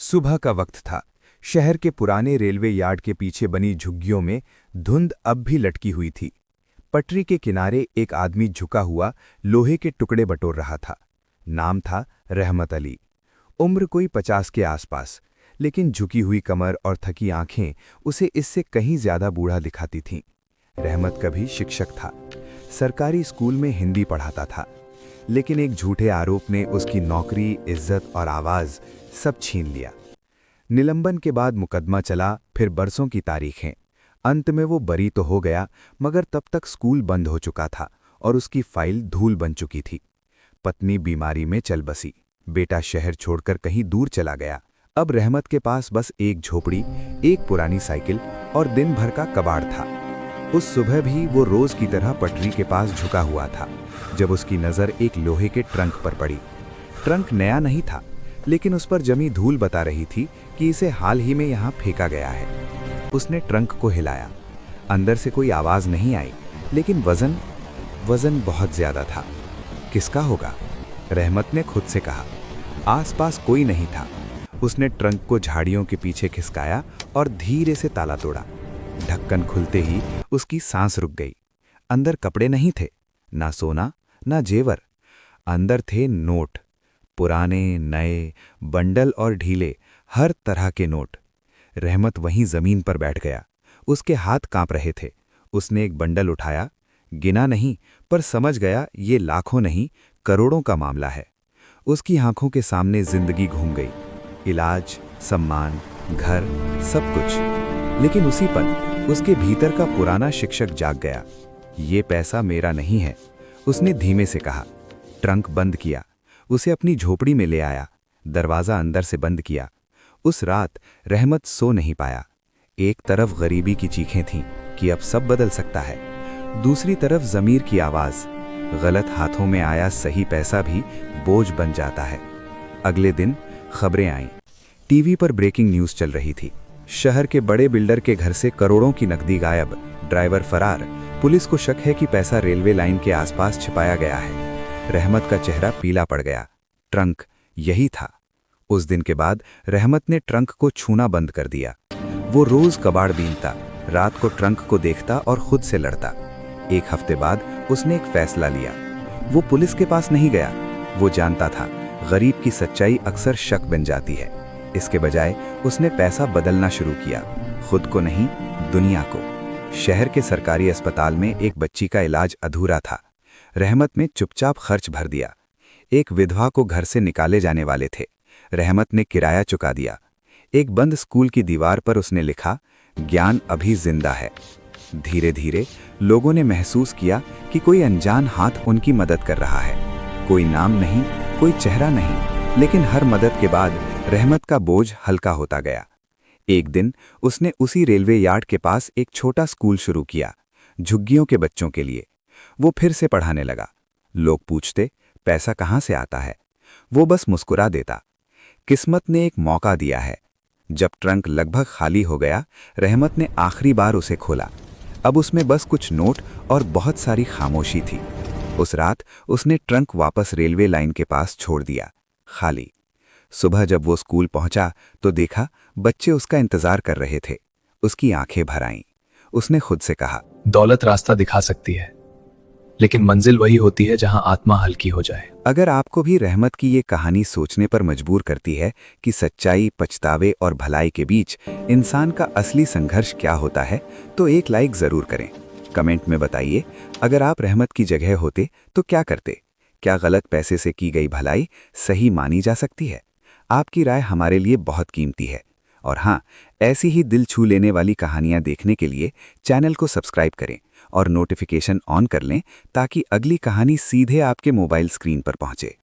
सुबह का वक्त था। शहर के पुराने रेलवे यार्ड के पीछे बनी झुग्गियों में धुंध अब भी लटकी हुई थी। पटरी के किनारे एक आदमी झुका हुआ लोहे के टुकड़े बटोर रहा था। नाम था रहमत अली। उम्र कोई 50 के आसपास, लेकिन झुकी हुई कमर और थकी आंखें उसे इससे कहीं ज्यादा बूढ़ा दिखाती थीं। रहमत कभी शिक्षक था, सरकारी स्कूल में हिंदी पढ़ाता था, लेकिन एक झूठे आरोप ने उसकी नौकरी, इज्जत और आवाज सब छीन लिया। निलंबन के बाद मुकदमा चला, फिर बरसों की तारीखें। अंत में वो बरी तो हो गया, मगर तब तक स्कूल बंद हो चुका था और उसकी फाइल धूल बन चुकी थी। पत्नी बीमारी में चल बसी, बेटा शहर छोड़कर कहीं दूर चला गया। अब रहमत के पास बस एक झोपड़ी, एक पुरानी साइकिल और दिन भर का कबाड़ था। उस सुबह भी वो रोज की तरह पटरी के पास झुका हुआ था, जब उसकी नज़र एक लोहे के ट्रंक पर पड़ी। ट्रंक नया नहीं था, लेकिन उस पर जमी धूल बता रही थी कि इसे हाल ही में यहाँ फेंका गया है। उसने ट्रंक को हिलाया। अंदर से कोई आवाज़ नहीं आई, लेकिन वजन बहुत ज़्यादा था। किसका होगा? रहमत ने खुद से कहा। आसपास कोई नहीं था। उसने ट्रंक को झाड़ियों के पीछे खिसकाया और धीरे से ताला तोड़ा। ढक्कन खुलते ही उसकी सांस रुक गई। अंदर कपड़े नहीं थे, ना सोना, ना जेवर। अंदर थे नोट, पुराने, नए, बंडल और ढीले, हर तरह के नोट। रहमत वहीं जमीन पर बैठ गया। उसके हाथ कांप रहे थे। उसने एक बंडल उठाया, गिना नहीं, पर समझ गया ये लाखों नहीं, करोड़ों का मामला है। उसकी आंखों के सामने जिंदगी घूम गई। इलाज, सम्मान, घर, सब कुछ। लेकिन उसी पल उसके भीतर का पुराना शिक्षक जाग गया। ये पैसा मेरा नहीं है, उसने धीमे से कहा। ट्रंक बंद किया, उसे अपनी झोपड़ी में ले आया, दरवाज़ा अंदर से बंद किया। उस रात रहमत सो नहीं पाया। एक तरफ गरीबी की चीखें थीं कि अब सब बदल सकता है, दूसरी तरफ ज़मीर की आवाज़, गलत हाथों में आया सही पैसा भी बोझ बन जाता है। अगले दिन खबरें आईं। टीवी पर ब्रेकिंग न्यूज़ चल रही थी। शहर के बड़े बिल्डर के घर से करोड़ों की नकदी गायब, ड्राइवर फरार। पुलिस को शक है कि पैसा रेलवे लाइन के आसपास छिपाया गया है। रहमत का चेहरा पीला पड़ गया। ट्रंक यही था। उस दिन के बाद रहमत ने ट्रंक को छूना बंद कर दिया। वो रोज कबाड़ बीनता, रात को ट्रंक को देखता और खुद से लड़ता। एक हफ्ते बाद उसने एक फैसला लिया। वो पुलिस के पास नहीं गया। वो जानता था गरीब की सच्चाई अक्सर शक बन जाती है। इसके बजाय उसने पैसा बदलना शुरू किया, खुद को नहीं, दुनिया को। शहर के सरकारी अस्पताल में एक बच्ची का इलाज अधूरा था। रहमत ने चुपचाप खर्च भर दिया। एक विधवा को घर से निकाले जाने वाले थे। रहमत ने किराया चुका दिया। एक बंद स्कूल की दीवार पर उसने लिखा, ज्ञान अभी जिंदा है। धीरे धीरे लोगों ने महसूस किया कि कोई अनजान हाथ उनकी मदद कर रहा है। कोई नाम नहीं, कोई चेहरा नहीं, लेकिन हर मदद के बाद रहमत का बोझ हल्का होता गया। एक दिन उसने उसी रेलवे यार्ड के पास एक छोटा स्कूल शुरू किया, झुग्गियों के बच्चों के लिए। वो फिर से पढ़ाने लगा। लोग पूछते, पैसा कहाँ से आता है? वो बस मुस्कुरा देता। किस्मत ने एक मौका दिया है। जब ट्रंक लगभग खाली हो गया, रहमत ने आखिरी बार उसे खोला। अब उसमें बस कुछ नोट और बहुत सारी खामोशी थी। उस रात उसने ट्रंक वापस रेलवे लाइन के पास छोड़ दिया, खाली। सुबह जब वो स्कूल पहुंचा तो देखा बच्चे उसका इंतजार कर रहे थे। उसकी आंखें भर आईं। उसने खुद से कहा, दौलत रास्ता दिखा सकती है, लेकिन मंजिल वही होती है जहां आत्मा हल्की हो जाए। अगर आपको भी रहमत की ये कहानी सोचने पर मजबूर करती है कि सच्चाई, पछतावे और भलाई के बीच इंसान का असली संघर्ष क्या होता है, तो एक लाइक ज़रूर करें। कमेंट में बताइए, अगर आप रहमत की जगह होते तो क्या करते? क्या गलत पैसे से की गई भलाई सही मानी जा सकती है? आपकी राय हमारे लिए बहुत कीमती है। और हाँ, ऐसी ही दिल छू लेने वाली कहानियाँ देखने के लिए चैनल को सब्सक्राइब करें और नोटिफिकेशन ऑन कर लें, ताकि अगली कहानी सीधे आपके मोबाइल स्क्रीन पर पहुँचे।